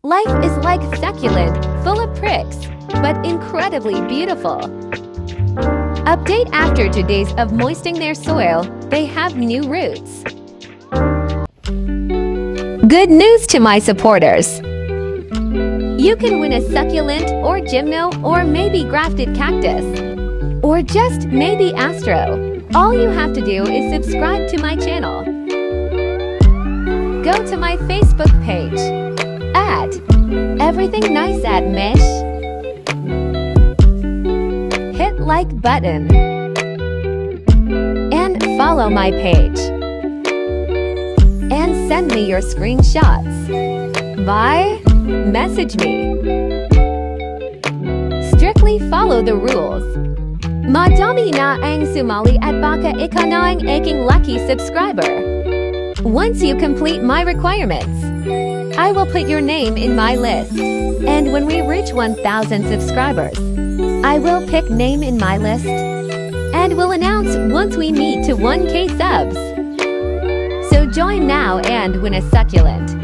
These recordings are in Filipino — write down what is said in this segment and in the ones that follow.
Life is like succulent, full of pricks, but incredibly beautiful. Update after 2 days of moistening their soil, they have new roots. Good news to my supporters. You can win a succulent or gymno or maybe grafted cactus. Or just maybe astro. All you have to do is subscribe to my channel. Go to my Facebook page at Everything Nice at Mish. Hit like button. And follow my page. And send me your screenshots. Bye. Message me. Strictly follow the rules. Madami na ang sumali at baka ikaw na ang aking lucky subscriber. Once you complete my requirements, I will put your name in my list. And when we reach 1,000 subscribers, I will pick name in my list and will announce once we meet to 1K subs. So join now and win a succulent.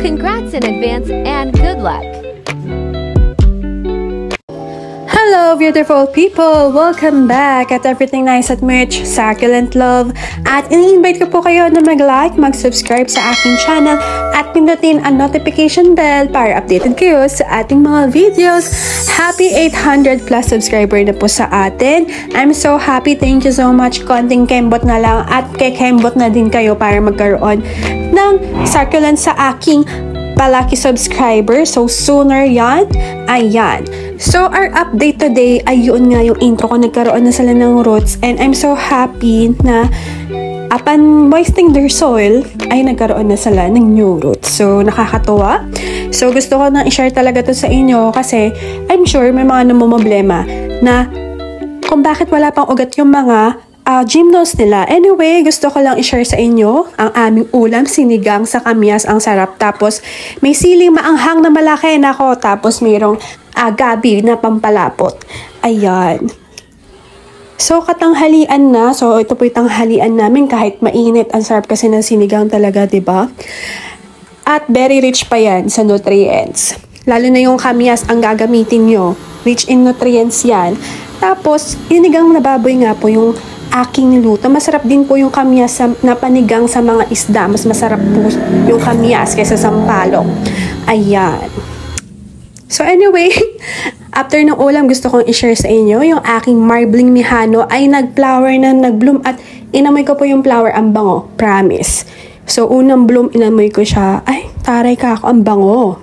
Congrats in advance and good luck! Hello beautiful people! Welcome back at Everything Nice at Mitch, Succulent Love. At ini-invite ko po kayo na mag-like, mag-subscribe sa aking channel at pindutin ang notification bell para updated kayo sa ating mga videos. Happy 800 plus subscriber na po sa atin. I'm so happy. Thank you so much. Konting kembot na lang at kekembot na din kayo para magkaroon ng succulent sa aking palaki subscriber. So, sooner yan. Ayan. So, our update today ay yun nga yung intro ko. Nagkaroon na sila ng roots and I'm so happy na upon moistening their soil ay nagkaroon na sila ng new roots. So, nakakatuwa. So, gusto ko na i-share talaga to sa inyo kasi I'm sure may mga namumblema na kung bakit wala pang ugat yung mga gymnos nila. Anyway, gusto ko lang i-share sa inyo ang aming ulam, sinigang sa kamyas, ang sarap. Tapos, may siling maanghang na malaki na ako. Tapos, mayroong gabi na pampalapot. Ayan. So, katanghalian na. So, ito po yung tanghalian namin kahit mainit. Ang sarap kasi ng sinigang talaga, diba? At very rich pa yan sa nutrients. Lalo na yung kamyas ang gagamitin nyo. Rich in nutrients yan. Tapos, sinigang na baboy nga po yung aking luto. Masarap din po yung kamyas na panigang sa mga isda. Mas masarap po yung kamyas kaysa sampalok. Ayan. So anyway, after ng ulam, gusto kong i-share sa inyo yung aking marbling mihano ay nag-flower na nag-bloom at inamoy ko po yung flower, ang bango. Promise. So unang bloom, inamoy ko siya. Ay, taray ka ako, ang bango.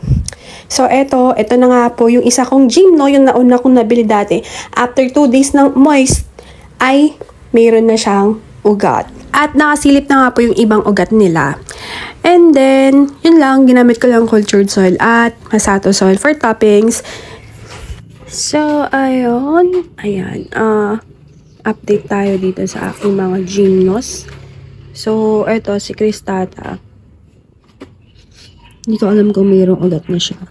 So, ito na nga po yung isa kong gymno, yung nauna kong nabili dati. After 2 days ng moist, ay mayroon na siyang ugat. At nakasilip na nga po yung ibang ugat nila. And then, yun lang, ginamit ko lang cultured soil at masato soil for toppings. So, ayun. Ayan. Update tayo dito sa aking mga gymnos. So, ito, si Cristata. Hindi ko alam kung mayroong ugat na siya.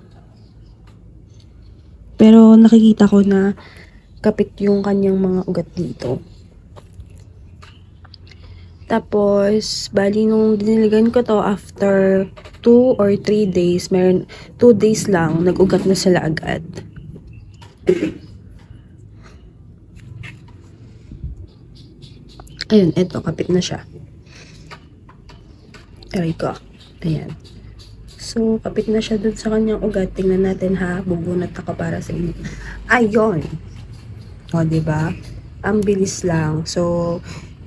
Pero nakikita ko na kapit yung kanyang mga ugat dito. Tapos, bali nung diniligan ko to after 2 or 3 days, meron 2 days lang, nag-ugat na sila agad. Ayun, eto, kapit na siya. Aray ko. Ayan. So, kapit na siya dun sa kanyang ugat. Tingnan natin ha. Bubunat ako para sa inyo. Ayun. O, diba? Ang bilis lang. So,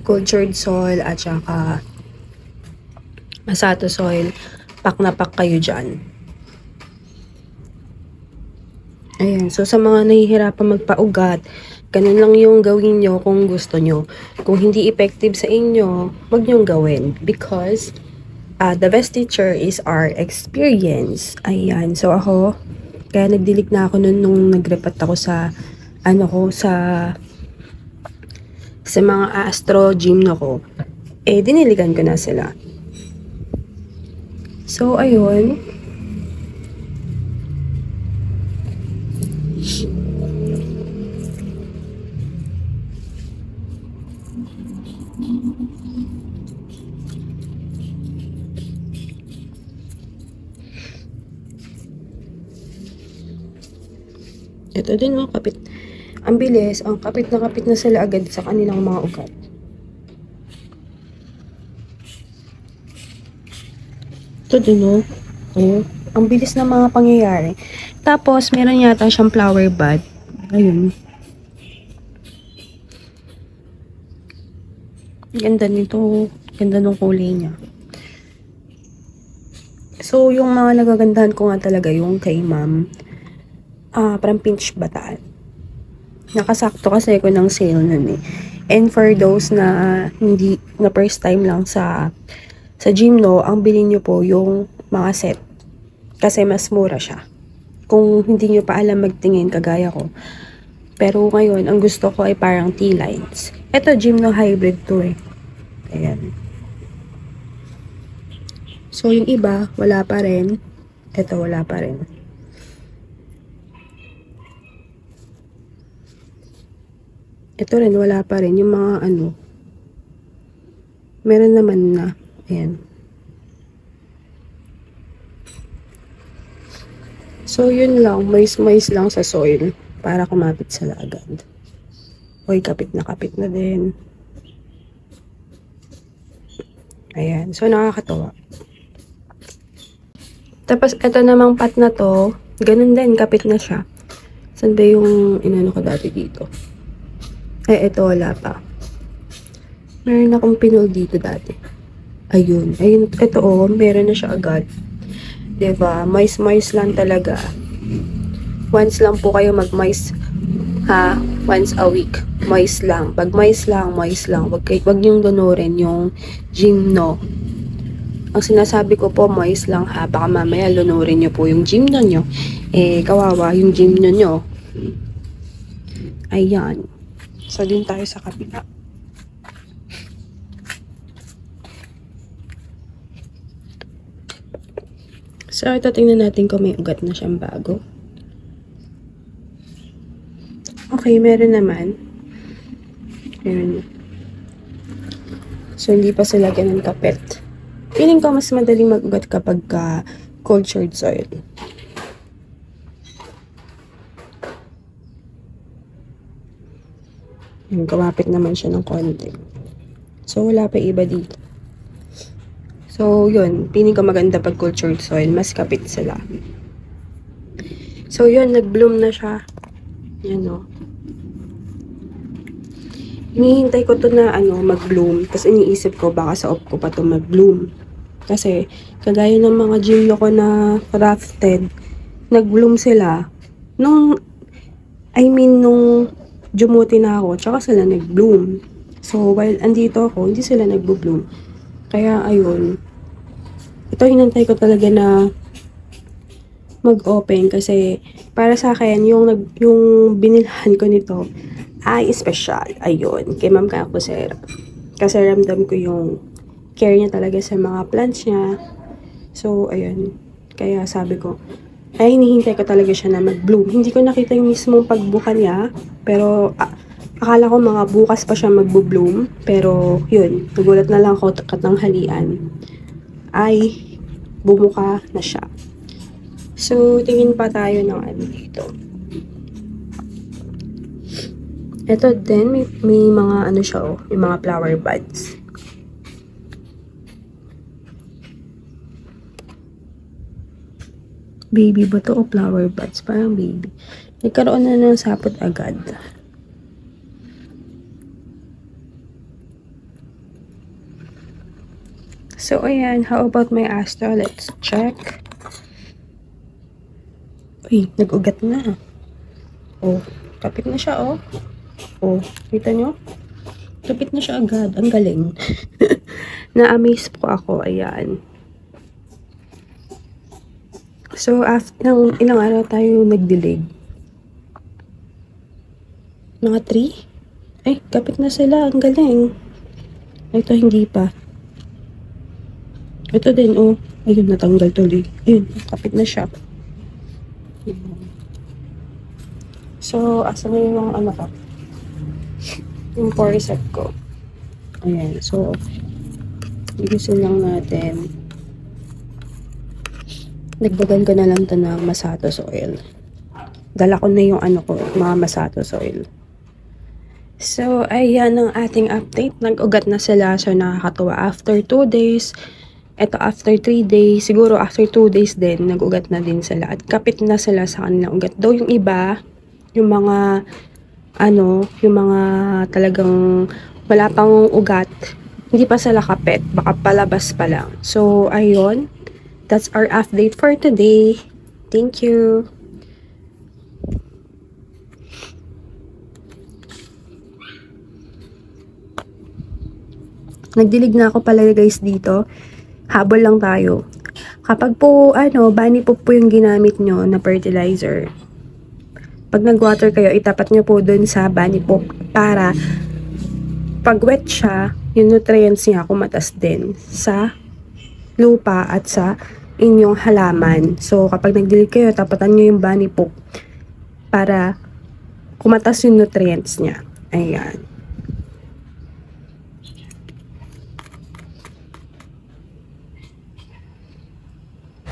cultured soil at saka masato soil. Pak na pak kayo dyan. Ayan. So, sa mga nahihirapan magpaugat, ganun lang yung gawin nyo kung gusto nyo. Kung hindi effective sa inyo, wag nyong gawin. Because the best teacher is our experience. Ayan. So, ako, kaya nagdilig na ako nung nagrepat ako sa, sa mga astro gymno ko. Eh, diniligan ko na sila. So, ayun. Ito din mga kapit. Ang bilis, ang kapit na sila agad sa kanilang mga ugat. Ito din oh. Oh, ang bilis na mga pangyayari. Tapos, meron yata siyang flower bud. Ayun. Ganda nito. Ganda ng kulay niya. So, yung mga nagagandahan ko nga talaga yung kay ma'am. Parang pinch bataan. Nakasakto kasi ko ng sale nun eh. And for those na hindi, na first time lang sa Gymno, ang bilhin nyo po yung mga set. Kasi mas mura siya. Kung hindi nyo pa alam magtingin, kagaya ko. Pero ngayon, ang gusto ko ay parang T-lines. Ito, Gymno hybrid to eh. Ayan. So, yung iba, wala pa rin. Ito, wala pa rin. Ito rin, wala pa rin. Yung mga ano, meron naman na. Ayan. So, yun lang. Mais-mais lang sa soil para kumapit sila agad. Uy, kapit na din. Ayan. So, nakakatawa. Tapos, ito namang pat na to, ganun din, kapit na siya. Saan ba yung inano ko dati dito? Ito, wala pa. Meron akong pinol dito dati. Ayun. Ayun, ito meron na siya agad. Diba? Mais-mais lang talaga. Once lang po kayo mag-mais, ha? Once a week. Mais lang. Pag mais lang, mais lang. Wag niyong donorin yung Gymno. Ang sinasabi ko po, mais lang ha. Baka mamaya lunurin nyo po yung Gymno nyo. Kawawa yung Gymno nyo. Ayan. So, din tayo sa kapila. So, ito tingnan natin kung may ugat na siyang bago. Okay, meron naman. Meron. So, hindi pa sila ganun kapit. Feeling ko mas madaling mag-ugat kapag cultured soil. Yung kumapit naman siya ng konti. So, wala pa iba dito. So, yun. Feeling ko maganda pag cultured soil. Mas kapit sila. So, yun. Nag-bloom na siya. Yan o. Hinihintay ko to na mag-bloom. Tapos iniisip ko baka sa off ko pa to mag-bloom. Kasi, kagaya ng mga Gymno ko na crafted, nag-bloom sila. Nung jumuti na ako, tsaka sila nag-bloom. So, while andito ako, hindi sila nag-bloom. Kaya, ayun. Ito, hinantay ko talaga na mag-open kasi para sa akin, yung binilhan ko nito ay special. Ayun, kay Ma'am Kakusera. Kasi ramdam ko yung care niya talaga sa mga plants niya. So, ayun. Kaya sabi ko, ay hinihintay ko talaga siya na mag-bloom. Hindi ko nakita yung mismong pagbuka niya. Pero, akala ko mga bukas pa siya mag-bloom. Pero, yun. Nagulat na lang ako katanghalian. Ay, bumuka na siya. So, tingin pa tayo ng dito. Ito din, may mga siya may mga flower buds. Baby ba to o flower buds? Parang baby. Nagkaroon na ng sapot agad. So, ayan. How about my Astra? Let's check. Uy, nag-ugat na. Oh, kapit na siya, oh. Oh, kita nyo? Kapit na siya agad. Ang galing. Na-amaze po ako. Ayan. So, after ilang araw tayo nagdilig. Mga 3? Ay, kapit na sila. Ang galing. Ito, hindi pa. Ito din, oh. Ayun, natanggal tuloy. Ayun, kapit na siya. So, asa na yung ko? Yung set ko. Ayan, so, gusto lang natin. Nagbagan ko na lang ito ng Masato soil. dala ko na yung ano ko, mga Masato soil. So, ayan ang ating update. Nag-ugat na sila. So, nakakatuwa. After 2 days, eto after 3 days, siguro after 2 days din, nag-ugat na din sila. At kapit na sila sa kanilang ugat. Though yung iba, yung mga, yung mga talagang wala pang ugat, hindi pa sila kapit. Baka palabas pa lang. So, ayun. That's our update for today. Thank you. Nagdilig na ako pala guys dito. Habol lang tayo. Kapag po, bunny poop po yung ginamit nyo na fertilizer. Pag nag-water kayo, itapat nyo po dun sa bunny poop para pag wet siya, yung nutrients niya kumatas din sa lupa at sa inyong halaman. So, kapag nagdilig kayo, tapatan nyo yung bunny poop para kumatas yung nutrients niya. Ayan.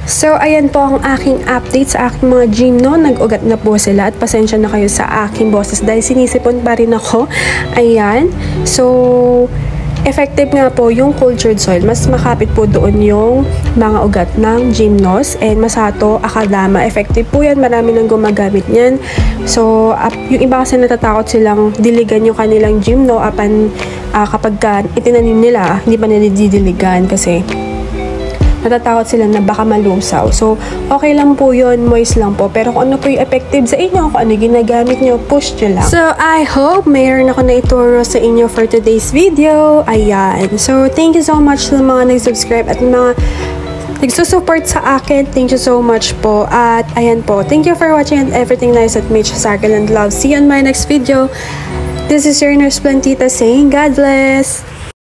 So, ayan po ang aking update sa aking mga gymno. Nag-ugat na po sila at pasensya na kayo sa aking boses dahil sinisipon pa rin ako. Ayan. So, effective nga po yung cultured soil. Mas makapit po doon yung mga ugat ng gymnos and Masato, Akadama. Effective po yan. Marami nang gumagamit niyan. So, yung iba kasi natatakot silang diligan yung kanilang gymno kapag itinanim nila, hindi pa nila didiligan kasi natatakot sila na baka malusaw. So, okay lang po yun, moist lang po. Pero kung ano po yung effective sa inyo, kung ano ginagamit nyo, push nyo lang. So, I hope mayroon ako na ituro sa inyo for today's video. Ayan. So, thank you so much sa mga nag-subscribe at mga nagsusupport sa akin. Thank you so much po. At, ayan po. Thank you for watching and everything nice at Mitch Succulent Love. See you on my next video. This is your Nurse Plantita saying God bless.